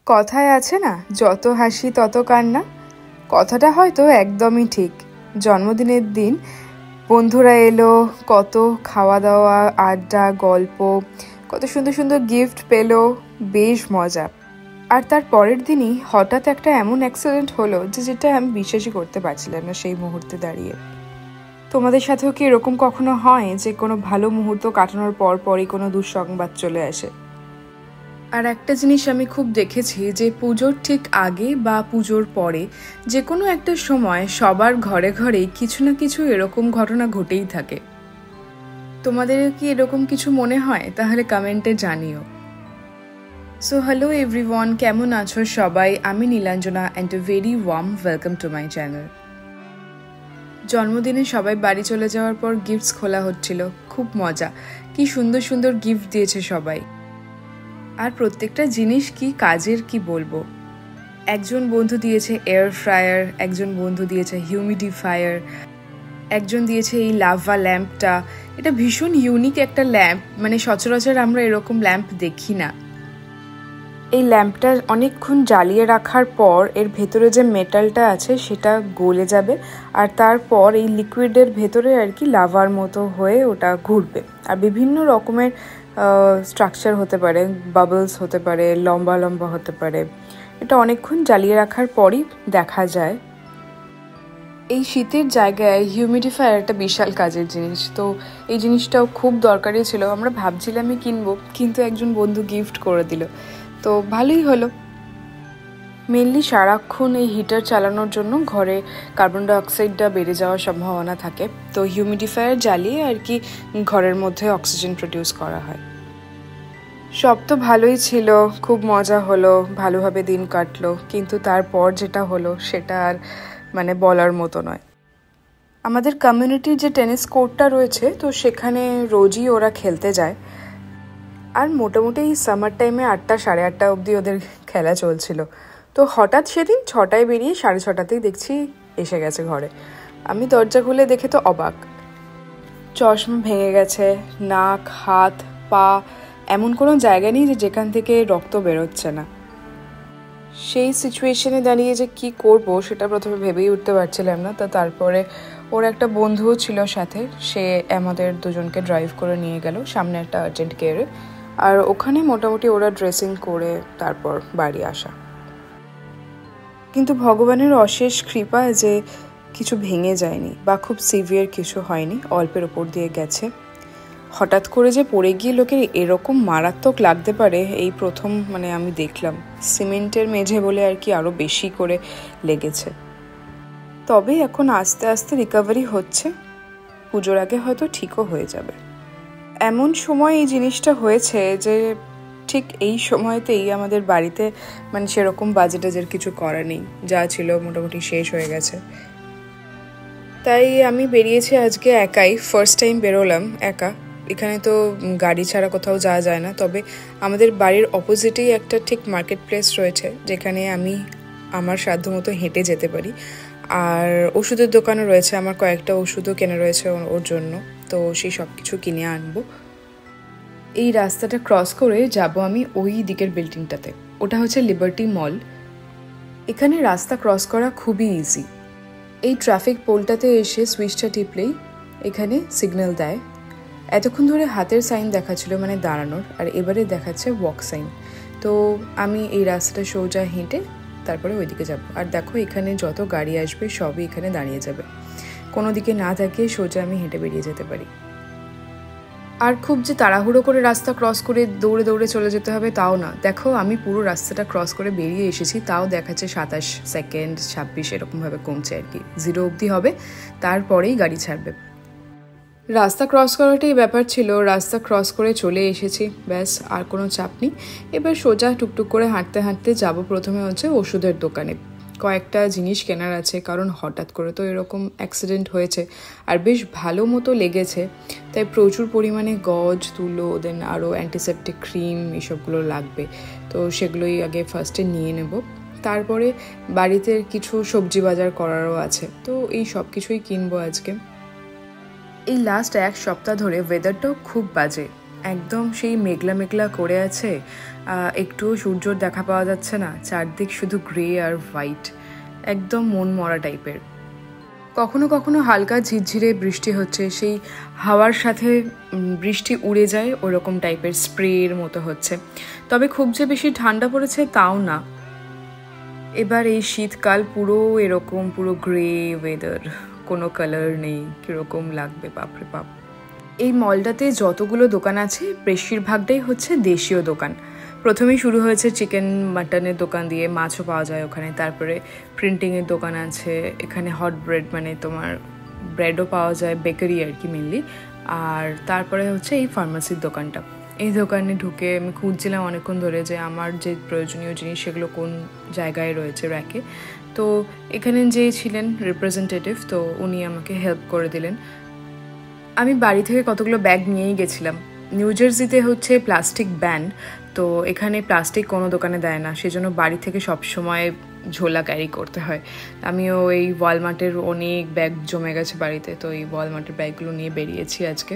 কথায় আছে না, যত হাসি তত কান্না। কথাটা হয়তো একদমই ঠিক। জন্মদিনের দিন বন্ধুরা এলো, কত খাওয়া দাওয়া, আড্ডা, গল্প, কত সুন্দর সুন্দর গিফট পেলো, বেশ মজা। আর তার পরের দিনই হঠাৎ একটা এমন অ্যাক্সিডেন্ট হলো যেটা আমি বিশ্বাসই করতে পারছিলাম না সেই মুহূর্তে দাঁড়িয়ে। তোমাদের সাথেও কি এরকম কখনো হয় যে কোনো ভালো মুহূর্ত কাটানোর পরই কোনো দুঃসংবাদ চলে আসে? আর একটা জিনিস আমি খুব দেখেছি যে পুজোর ঠিক আগে বা পুজোর পরে যে কোনো একটা সময় সবার ঘরে ঘরেই কিছু না কিছু এরকম ঘটনা ঘটেই থাকে। তোমাদের কি এরকম কিছু মনে হয়? তাহলে কমেন্টে জানিও। সো হ্যালো এভরিওয়ান, কেমন আছো সবাই? আমি Nilanjana and a very warm welcome to my channel. জন্মদিনে সবাই বাড়ি চলে যাওয়ার পর গিফটস খোলা হচ্ছিল, খুব মজা। কি সুন্দর সুন্দর গিফট দিয়েছে সবাই, আর প্রত্যেকটা জিনিস কি কাজের কি বলবো। একজন বন্ধু দিয়েছে এয়ার ফ্রায়ার, একজন বন্ধু দিয়েছে হিউমিডিফায়ার, একজন দিয়েছে এই লাভা ল্যাম্পটা। এটা ভীষণ ইউনিক একটা ল্যাম্প, মানে সচরাচর আমরা এরকম ল্যাম্প দেখি না। এই ল্যাম্পটা অনেকক্ষণ জ্বালিয়ে রাখার পর এর ভেতরে যে মেটালটা আছে সেটা গলে যাবে, আর তারপর এই লিকুইডের ভেতরে আর কি লাভার মতো হয়ে ওটা ঘুরবে। আর বিভিন্ন রকমের স্ট্রাকচার হতে পারে, বাবলস হতে পারে, লম্বা লম্বা হতে পারে। এটা অনেকক্ষণ জ্বালিয়ে রাখার পরই দেখা যায়। এই শীতের জায়গায় হিউমিডিফায়ার একটা বিশাল কাজের জিনিস, তো এই জিনিসটাও খুব দরকারি ছিল। আমরা ভাবছিলামই কিনবো, কিন্তু একজন বন্ধু গিফট করে দিল, তো ভালোই হলো। মেনলি সারাক্ষণ এই হিটার চালানোর জন্য ঘরে কার্বন ডাইঅক্সাইডটা বেড়ে যাওয়ার সম্ভাবনা থাকে, তো হিউমিডিফায়ার জ্বালিয়ে আর কি ঘরের মধ্যে অক্সিজেন প্রডিউস করা হয়। সব তো ভালোই ছিল, খুব মজা হলো, ভালোভাবে দিন কাটলো, কিন্তু তারপর যেটা হলো সেটা আর মানে বলার মতো নয়। আমাদের কমিউনিটির যে টেনিস কোর্টটা রয়েছে, তো সেখানে রোজই ওরা খেলতে যায়। আর মোটামুটি এই সামার টাইমে 8টা সাড়ে 8টা অবধি ওদের খেলা চলছিল। তো হঠাৎ সেদিন 6টায় বেরিয়ে 6:30তেই দেখছি এসে গেছে ঘরে। আমি দরজা খুলে দেখে তো অবাক। চশমা ভেঙে গেছে, নাক, হাত, পা, এমন কোনো জায়গা নেই যেখান থেকে রক্ত বেরোচ্ছে না। সেই সিচুয়েশনে দাঁড়িয়ে যে কি করব সেটা প্রথমে ভেবেই উঠতে পারছিলাম না। তো তারপরে ওর একটা বন্ধুও ছিল সাথে, সে আমাদের দুজনকে ড্রাইভ করে নিয়ে গেল সামনে একটা আর্জেন্ট কেয়ারে। আর ওখানে মোটামুটি ওরা ড্রেসিং করে তারপর বাড়ি আসা। কিন্তু ভগবানের অশেষ কৃপা যে কিছু ভেঙে যায়নি বা খুব সিভিয়ার কিছু হয়নি, অল্পের ওপর দিয়ে গেছে। হঠাৎ করে যে পড়ে গিয়ে লোকের এরকম মারাত্মক লাগতে পারে এই প্রথম মানে আমি দেখলাম। সিমেন্টের মেঝে বলে আর কি আরও বেশি করে লেগেছে। তবে এখন আস্তে আস্তে রিকভারি হচ্ছে, পুজোর আগে হয়তো ঠিকও হয়ে যাবে। এমন সময় এই জিনিসটা হয়েছে যে ঠিক এই সময়তেই আমাদের বাড়িতে মানে সেরকম বাজেটাজের কিছু করা নেই, যা ছিল মোটামুটি শেষ হয়ে গেছে। তাই আমি বেরিয়েছি আজকে একাই, ফার্স্ট টাইম বেরোলাম একা। এখানে তো গাড়ি ছাড়া কোথাও যাওয়া যায় না, তবে আমাদের বাড়ির অপোজিটেই একটা ঠিক মার্কেট প্লেস রয়েছে যেখানে আমি আমার সাধ্যমতো হেঁটে যেতে পারি। আর ওষুধের দোকানও রয়েছে, আমার কয়েকটা ওষুধও কেনা রয়েছে ওর জন্য, তো সেই সব কিছু কিনে আনবো। এই রাস্তাটা ক্রস করে যাব আমি ওই দিকের বিল্ডিংটাতে, ওটা হচ্ছে লিবার্টি মল। এখানে রাস্তা ক্রস করা খুবই ইজি। এই ট্রাফিক পোলটাতে এসে সুইচটা টিপলেই এখানে সিগন্যাল দেয়। এতক্ষণ ধরে হাতের সাইন দেখাচ্ছিল মানে দাঁড়ানোর, আর এবারে দেখাচ্ছে ওয়াক সাইন। তো আমি এই রাস্তাটা সোজা হেঁটে তারপরে ওইদিকে যাব। আর দেখো এখানে যত গাড়ি আসবে সবই এখানে দাঁড়িয়ে যাবে, কোনো দিকে না তাকিয়ে সোজা আমি হেঁটে বেরিয়ে যেতে পারি। আর খুব যে তাড়াহুড়ো করে রাস্তা ক্রস করে দৌড়ে দৌড়ে চলে যেতে হবে তাও না। দেখো আমি পুরো রাস্তাটা ক্রস করে বেরিয়ে এসেছি, তাও দেখাচ্ছে 27 সেকেন্ড, 26 এরকমভাবে কমছে আর কি। 0 অবধি হবে, তারপরেই গাড়ি ছাড়বে। রাস্তা ক্রস করাটাই ব্যাপার ছিল, রাস্তা ক্রস করে চলে এসেছি, ব্যাস আর কোনো চাপ নেই। এবার সোজা টুকটুক করে হাঁটতে হাঁটতে যাব প্রথমে হচ্ছে ওষুধের দোকানে। কয়েকটা জিনিস কেনার আছে, কারণ হঠাৎ করে তো এরকম অ্যাক্সিডেন্ট হয়েছে আর বেশ ভালো মতো লেগেছে, তাই প্রচুর পরিমাণে গজ, তুলো, দেন আরও অ্যান্টিসেপটিক ক্রিম এসবগুলো লাগবে। তো সেগুলোই আগে ফার্স্টে নিয়ে নেব, তারপরে বাড়িতে কিছু সবজি বাজার করারও আছে, তো এই সব কিছুই কিনবো আজকে। এই লাস্ট 1 সপ্তাহ ধরে ওয়েদারটাও খুব বাজে, একদম সেই মেঘলা মেঘলা করে আছে, একটুও সূর্যর দেখা পাওয়া যাচ্ছে না, চারদিক শুধু গ্রে আর হোয়াইট, একদম মন মরা টাইপের। কখনো কখনো হালকা ঝিরঝিরে বৃষ্টি হচ্ছে, সেই হাওয়ার সাথে বৃষ্টি উড়ে যায় ওরকম টাইপের স্প্রের মতো হচ্ছে, তবে খুব যে বেশি ঠান্ডা পড়েছে তাও না। এবার এই শীতকাল পুরো এরকম, পুরো গ্রে ওয়েদার, কোনো কালার নেই, কীরকম লাগবে বাপরে বাপ। এই মলটাতে যতগুলো দোকান আছে বেশিরভাগটাই হচ্ছে দেশীয় দোকান। প্রথমেই শুরু হয়েছে চিকেন মাটনের দোকান দিয়ে, মাছও পাওয়া যায় ওখানে, তারপরে প্রিন্টিংয়ের দোকান আছে, এখানে হট ব্রেড মানে তোমার ব্রেডও পাওয়া যায়, বেকারি আর কি মেনলি। আর তারপরে হচ্ছে এই ফার্মাসির দোকানটা। এই দোকানে ঢুকে আমি খুঁজছিলাম অনেকক্ষণ ধরে যে আমার যে প্রয়োজনীয় জিনিস সেগুলো কোন জায়গায় রয়েছে র্যাকে। তো এখানে যে ছিলেন রিপ্রেজেন্টেটিভ, তো উনি আমাকে হেল্প করে দিলেন। আমি বাড়ি থেকে কতগুলো ব্যাগ নিয়েই গেছিলাম। নিউ জার্সিতে হচ্ছে প্লাস্টিক ব্যান, তো এখানে প্লাস্টিক কোনো দোকানে দেয় না, সেজন্য বাড়ি থেকে সবসময় ঝোলা ক্যারি করতে হয়। আমিও এই ওয়ালমার্টের অনেক ব্যাগ জমে গেছে বাড়িতে, তো এই ওয়ালমার্টের ব্যাগগুলো নিয়ে বেরিয়েছি আজকে।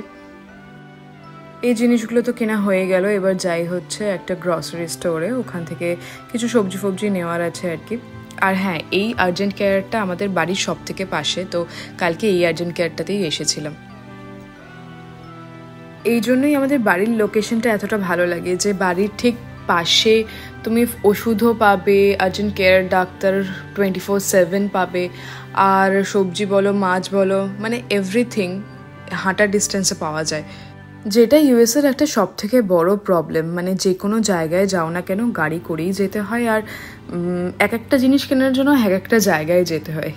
এই জিনিসগুলো তো কেনা হয়ে গেল, এবার যাই হচ্ছে একটা গ্রসারি স্টোরে, ওখান থেকে কিছু সবজি ফবজি নেওয়ার আছে আর কি। আর হ্যাঁ, এই আর্জেন্ট কেয়ারটা আমাদের বাড়ির সব থেকে পাশে, তো কালকে এই আর্জেন্ট কেয়ারটাতেই এসেছিলাম। এই জন্যই আমাদের বাড়ির লোকেশনটা এতটা ভালো লাগে, যে বাড়ির ঠিক পাশে তুমি ওষুধও পাবে, আর্জেন্ট কেয়ার ডাক্তার 24/7 পাবে, আর সবজি বলো মাছ বলো মানে এভরিথিং হাঁটার ডিস্টেন্সে পাওয়া যায়, যেটা ইউএসের একটা সব থেকে বড় প্রবলেম। মানে যে কোনো জায়গায় যাও না কেন গাড়ি করেই যেতে হয়, আর এক একটা জিনিস কেনার জন্য এক একটা জায়গায় যেতে হয়।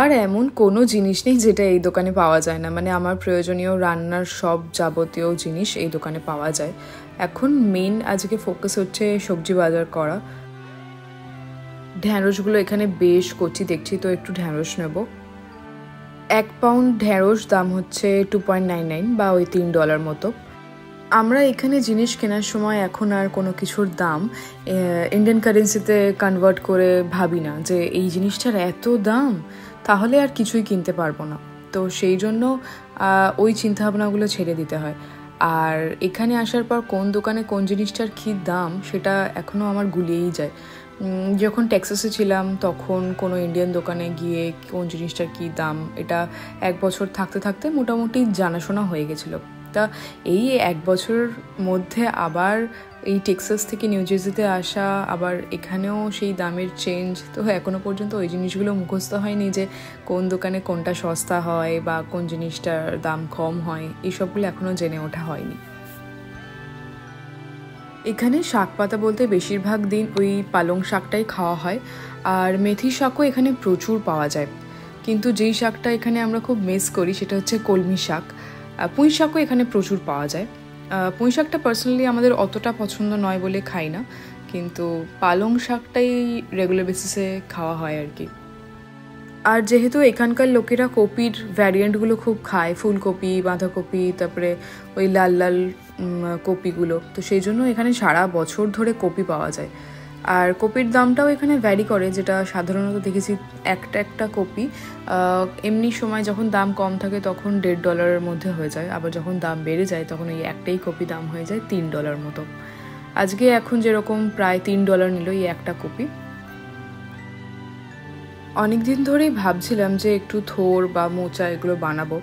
আর এমন কোনো জিনিস নেই যেটা এই দোকানে পাওয়া যায় না, মানে আমার প্রয়োজনীয় রান্নার সব যাবতীয় জিনিস এই দোকানে পাওয়া যায়। এখন মেন আজকে ফোকাস হচ্ছে সবজি বাজার করা। ঢ্যাঁড়সগুলো এখানে বেশ কচি দেখছি, তো একটু ঢ্যাঁড়স নেব। 1 পাউন্ড ঢ্যাঁড়স দাম হচ্ছে $2.99 বা ওই $3 মতো। আমরা এখানে জিনিস কেনার সময় এখন আর কোনো কিছুর দাম ইন্ডিয়ান কারেন্সিতে কনভার্ট করে ভাবি না যে এই জিনিসটার এত দাম, তাহলে আর কিছুই কিনতে পারবো না। তো সেই জন্য ওই চিন্তাভাবনাগুলো ছেড়ে দিতে হয়। আর এখানে আসার পর কোন দোকানে কোন জিনিসটার কী দাম সেটা এখনও আমার গুলিয়েই যায়। যখন টেক্সাসে ছিলাম তখন কোনো ইন্ডিয়ান দোকানে গিয়ে কোন জিনিসটার কী দাম, এটা 1 বছর থাকতে থাকতে মোটামুটি জানাশোনা হয়ে গেছিলো। তা এই 1 বছরের মধ্যে আবার এই টেক্সাস থেকে নিউ জার্সিতে আসা, আবার এখানেও সেই দামের চেঞ্জ, তো এখনও পর্যন্ত ওই জিনিসগুলো মুখস্থ হয়নি যে কোন দোকানে কোনটা সস্তা হয় বা কোন জিনিসটার দাম কম হয়, এইসবগুলো এখনও জেনে ওঠা হয়নি। এখানে শাক পাতা বলতে বেশিরভাগ দিন ওই পালং শাকটাই খাওয়া হয়, আর মেথি শাকও এখানে প্রচুর পাওয়া যায়। কিন্তু যেই শাকটা এখানে আমরা খুব মিস করি সেটা হচ্ছে কলমি শাক। পুঁই শাকও এখানে প্রচুর পাওয়া যায়। পুঁই শাকটা পার্সোনালি আমাদের অতটা পছন্দ নয় বলে খাই না, কিন্তু পালং শাকটাই রেগুলার বেসিসে খাওয়া হয় আর কি। আর যেহেতু এখানকার লোকেরা কপির ভ্যারিয়েন্টগুলো খুব খায়, ফুলকপি, বাঁধাকপি, তারপরে ওই লাল লাল কপিগুলো, তো সেই জন্য এখানে সারা বছর ধরে কপি পাওয়া যায়। আর কপির দামটাও এখানে ভ্যারি করে, যেটা সাধারণত দেখেছি একটা কপি এমনি সময় যখন দাম কম থাকে তখন $1.50 মধ্যে হয়ে যায়, আবার যখন দাম বেড়ে যায় তখন এই একটাই কপি দাম হয়ে যায় $3 মতো। আজকে এখন যেরকম প্রায় $3 নিল এই একটা কপি। অনেক দিন ধরেই ভাবছিলাম যে একটু থোর বা মোচা এগুলো বানাবো,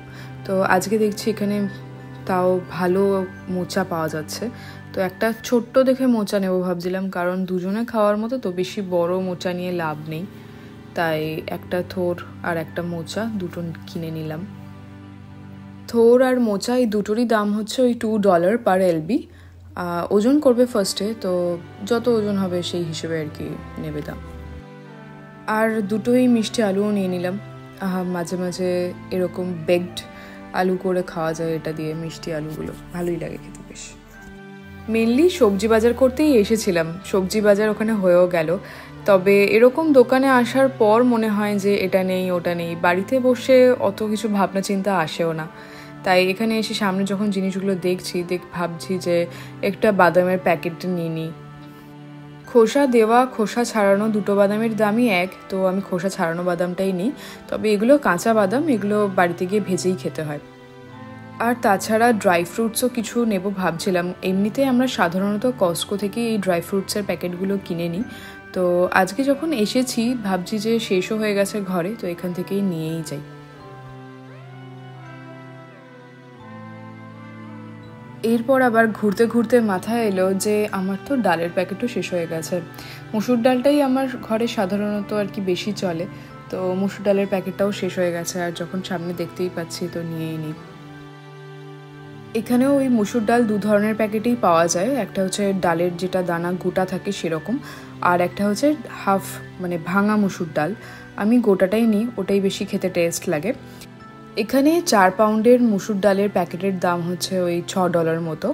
তো আজকে দেখছি এখানে তাও ভালো মোচা পাওয়া যাচ্ছে। তো একটা ছোট্ট দেখে মোচা নেব ভাবছিলাম, কারণ দুজনে খাওয়ার মতো, তো বেশি বড় মোচা নিয়ে লাভ নেই, তাই একটা থোর আর একটা মোচা দুটো কিনে নিলাম। থোর আর মোচা এই দুটোরই দাম হচ্ছে ওই $2 পার এলবি। ওজন করবে ফার্স্টে, তো যত ওজন হবে সেই হিসেবে আর কি নেবে দাম। আর দুটোই মিষ্টি আলুও নিয়ে নিলাম। মাঝে মাঝে এরকম বেকড আলু করে খাওয়া যায় এটা দিয়ে, মিষ্টি আলুগুলো ভালোই লাগে খেতে বেশ। মেনলি সবজি বাজার করতেই এসেছিলাম, সবজি বাজার ওখানে হয়েও গেল, তবে এরকম দোকানে আসার পর মনে হয় যে এটা নেই ওটা নেই, বাড়িতে বসে অত কিছু ভাবনা চিন্তা আসেও না। তাই এখানে এসে সামনে যখন জিনিসগুলো দেখছি ভাবছি যে একটা বাদামের প্যাকেট নিয়ে নিই। খোসা দেওয়া খোসা ছাড়ানো দুটো বাদামের দামই এক, তো আমি খোসা ছাড়ানো বাদামটাই নিই। তবে এগুলো কাঁচা বাদাম, এগুলো বাড়িতে গিয়ে ভেজেই খেতে হয়। আর তাছাড়া ড্রাই ফ্রুটসও কিছু নেব ভাবছিলাম। এমনিতেই আমরা সাধারণত কস্টকো থেকে এই ড্রাই ফ্রুটসের প্যাকেটগুলো কিনে নিই, তো আজকে যখন এসেছি ভাবছি যে শেষও হয়ে গেছে ঘরে, তো এখান থেকেই নিয়েই যাই। এরপর আবার ঘুরতে ঘুরতে মাথায় এলো যে আমার তো ডালের প্যাকেটও শেষ হয়ে গেছে। মুসুর ডালটাই আমার ঘরে সাধারণত আর কি বেশি চলে, তো মুসুর ডালের প্যাকেটটাও শেষ হয়ে গেছে। আর যখন সামনে দেখতেই পাচ্ছি তো নিয়েই নিই। এখানেও ওই মুসুর ডাল 2 ধরনের প্যাকেটেই পাওয়া যায়, একটা হচ্ছে ডালের যেটা দানা গোটা থাকে সেরকম, আর একটা হচ্ছে হাফ মানে ভাঙা মুসুর ডাল। আমি গোটাটাই নিই, ওটাই বেশি খেতে টেস্ট লাগে। এখানে 4 পাউন্ডের মুসুর ডালের প্যাকেটের দাম হচ্ছে ওই $6 মতো।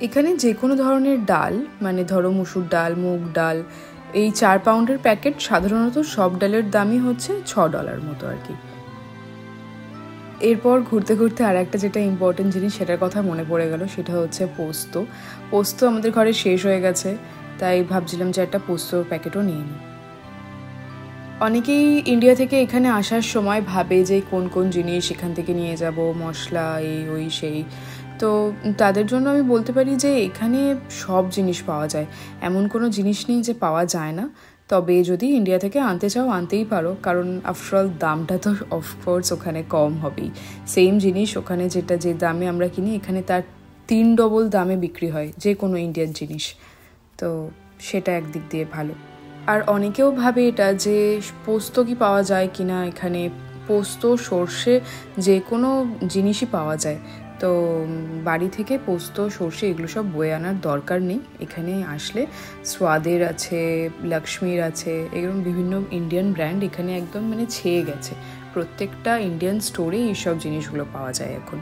এখানে যে কোনো ধরনের ডাল মানে ধরো মুসুর ডাল, মুগ ডাল, এই 4 পাউন্ডের প্যাকেট সাধারণত সব ডালের দামই হচ্ছে $6 মতো আর কি। এরপর ঘুরতে ঘুরতে আর একটা যেটা ইম্পর্টেন্ট জিনিস সেটার কথা মনে পড়ে গেল, সেটা হচ্ছে পোস্ত। পোস্ত আমাদের ঘরে শেষ হয়ে গেছে, তাই ভাবছিলাম যে একটা পোস্তর প্যাকেটও নিয়ে নিই। অনেকেই ইন্ডিয়া থেকে এখানে আসার সময় ভাবে যে কোন কোন জিনিস এখান থেকে নিয়ে যাব, মশলা এই ওই সেই। তো তাদের জন্য আমি বলতে পারি যে এখানে সব জিনিস পাওয়া যায়, এমন কোনো জিনিস নেই যে পাওয়া যায় না। তবে যদি ইন্ডিয়া থেকে আনতে চাও আনতেই পারো, কারণ আফটারঅল দামটা তো অফকোর্স ওখানে কম হবেই। সেম জিনিস ওখানে যেটা যে দামে আমরা কিনি এখানে তার 3 ডবল দামে বিক্রি হয় যে কোনো ইন্ডিয়ান জিনিস, তো সেটা একদিক দিয়ে ভালো। আর অনেকেও ভাবে এটা যে পোস্ত কি পাওয়া যায় কিনা এখানে। পোস্ত, সর্ষে যে কোনো জিনিসই পাওয়া যায়, তো বাড়ি থেকে পোস্ত, সর্ষে এগুলো সব বয়ে আনার দরকার নেই। এখানে আসলে স্বাদের আছে, লক্ষ্মীর আছে, এরকম বিভিন্ন ইন্ডিয়ান ব্র্যান্ড এখানে একদম মানে ছেয়ে গেছে। প্রত্যেকটা ইন্ডিয়ান স্টোরে এইসব জিনিসগুলো পাওয়া যায় এখন।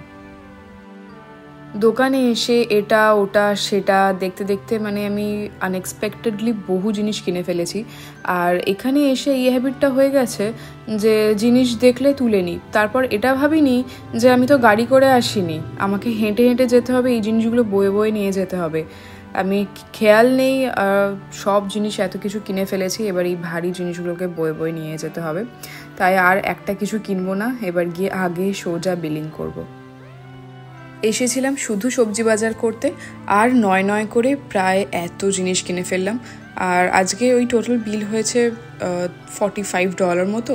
দোকানে এসে এটা ওটা সেটা দেখতে দেখতে মানে আমি আনএক্সপেক্টেডলি বহু জিনিস কিনে ফেলেছি। আর এখানে এসে এই হ্যাবিটটা হয়ে গেছে যে জিনিস দেখলে তুলে নিই। তারপর এটা ভাবিনি যে আমি তো গাড়ি করে আসিনি, আমাকে হেঁটে হেঁটে যেতে হবে, এই জিনিসগুলো বয়ে বয়ে নিয়ে যেতে হবে। আমি খেয়াল নেই সব জিনিস এত কিছু কিনে ফেলেছি, এবার এই ভারী জিনিসগুলোকে বয়ে বয়ে নিয়ে যেতে হবে। তাই আর একটা কিছু কিনবো না, এবার গিয়ে আগে সোজা বিলিং করবো। এসেছিলাম শুধু সবজি বাজার করতে, আর নয় নয় করে প্রায় এত জিনিস কিনে ফেললাম। আর আজকে ওই টোটাল বিল হয়েছে $45 মতো।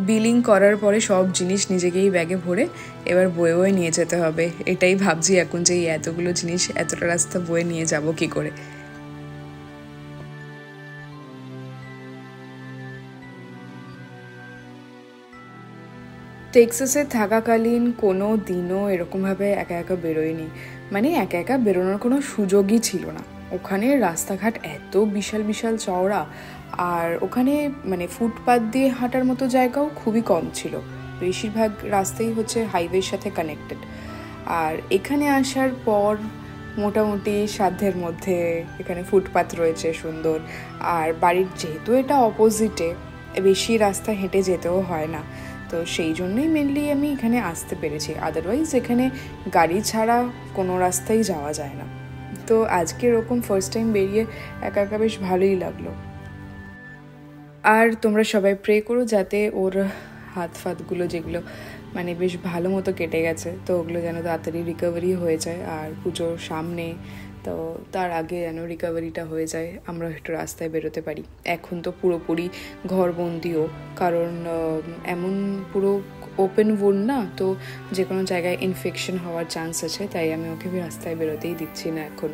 বিলিং করার পরে সব জিনিস নিজেকেই ব্যাগে ভরে এবার বয়ে বয়ে নিয়ে যেতে হবে। এটাই ভাবছি এখন যে এই এতগুলো জিনিস এতটা রাস্তা বয়ে নিয়ে যাব কি করে। টেক্সাসে থাকাকালীন কোনো দিনও এরকমভাবে একা একা বেরোয়নি, মানে একা একা বেরোনোর কোনো সুযোগই ছিল না। ওখানে রাস্তাঘাট এত বিশাল বিশাল চওড়া, আর ওখানে মানে ফুটপাথ দিয়ে হাঁটার মতো জায়গাও খুবই কম ছিল। বেশিরভাগ রাস্তাই হচ্ছে হাইওয়ের সাথে কানেক্টেড। আর এখানে আসার পর মোটামুটি সাধ্যের মধ্যে এখানে ফুটপাথ রয়েছে সুন্দর। আর বাড়ির যেহেতু এটা অপোজিটে, বেশি রাস্তা হেঁটে যেতেও হয় না, তো সেই জন্যই মেনলি আমি এখানে আসতে পেরেছি। আদারওয়াইজ এখানে গাড়ি ছাড়া কোনো রাস্তাই যাওয়া যায় না। তো আজকে এরকম ফার্স্ট টাইম বেরিয়ে একা একা বেশ ভালোই লাগলো। আর তোমরা সবাই প্রে করো যাতে ওর হাত ফাতগুলো যেগুলো মানে বেশ ভালো মতো কেটে গেছে, তো ওগুলো যেন তাড়াতাড়ি রিকভারি হয়ে যায়। আর পুজোর সামনে, তো তার আগে যেন রিকভারিটা হয়ে যায়, আমরা একটু রাস্তায় বেরোতে পারি। এখন তো পুরোপুরি ঘরবন্দিও, কারণ এমন পুরো ওপেন ওন না, তো যে কোনো জায়গায় ইনফেকশন হওয়ার চান্স আছে, তাই আমি ওকে রাস্তায় বেরোতেই দিচ্ছি না এখন।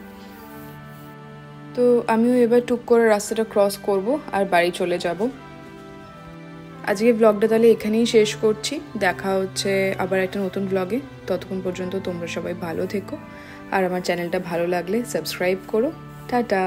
তো আমিও এবার টুক করে রাস্তাটা ক্রস করব আর বাড়ি চলে যাব। আজকে ব্লগটা তাহলে এখানেই শেষ করছি, দেখা হচ্ছে আবার একটা নতুন ব্লগে। ততক্ষণ পর্যন্ত তোমরা সবাই ভালো থেকো, আর আমার চ্যানেলটা ভালো লাগলে সাবস্ক্রাইব করো। টাটা।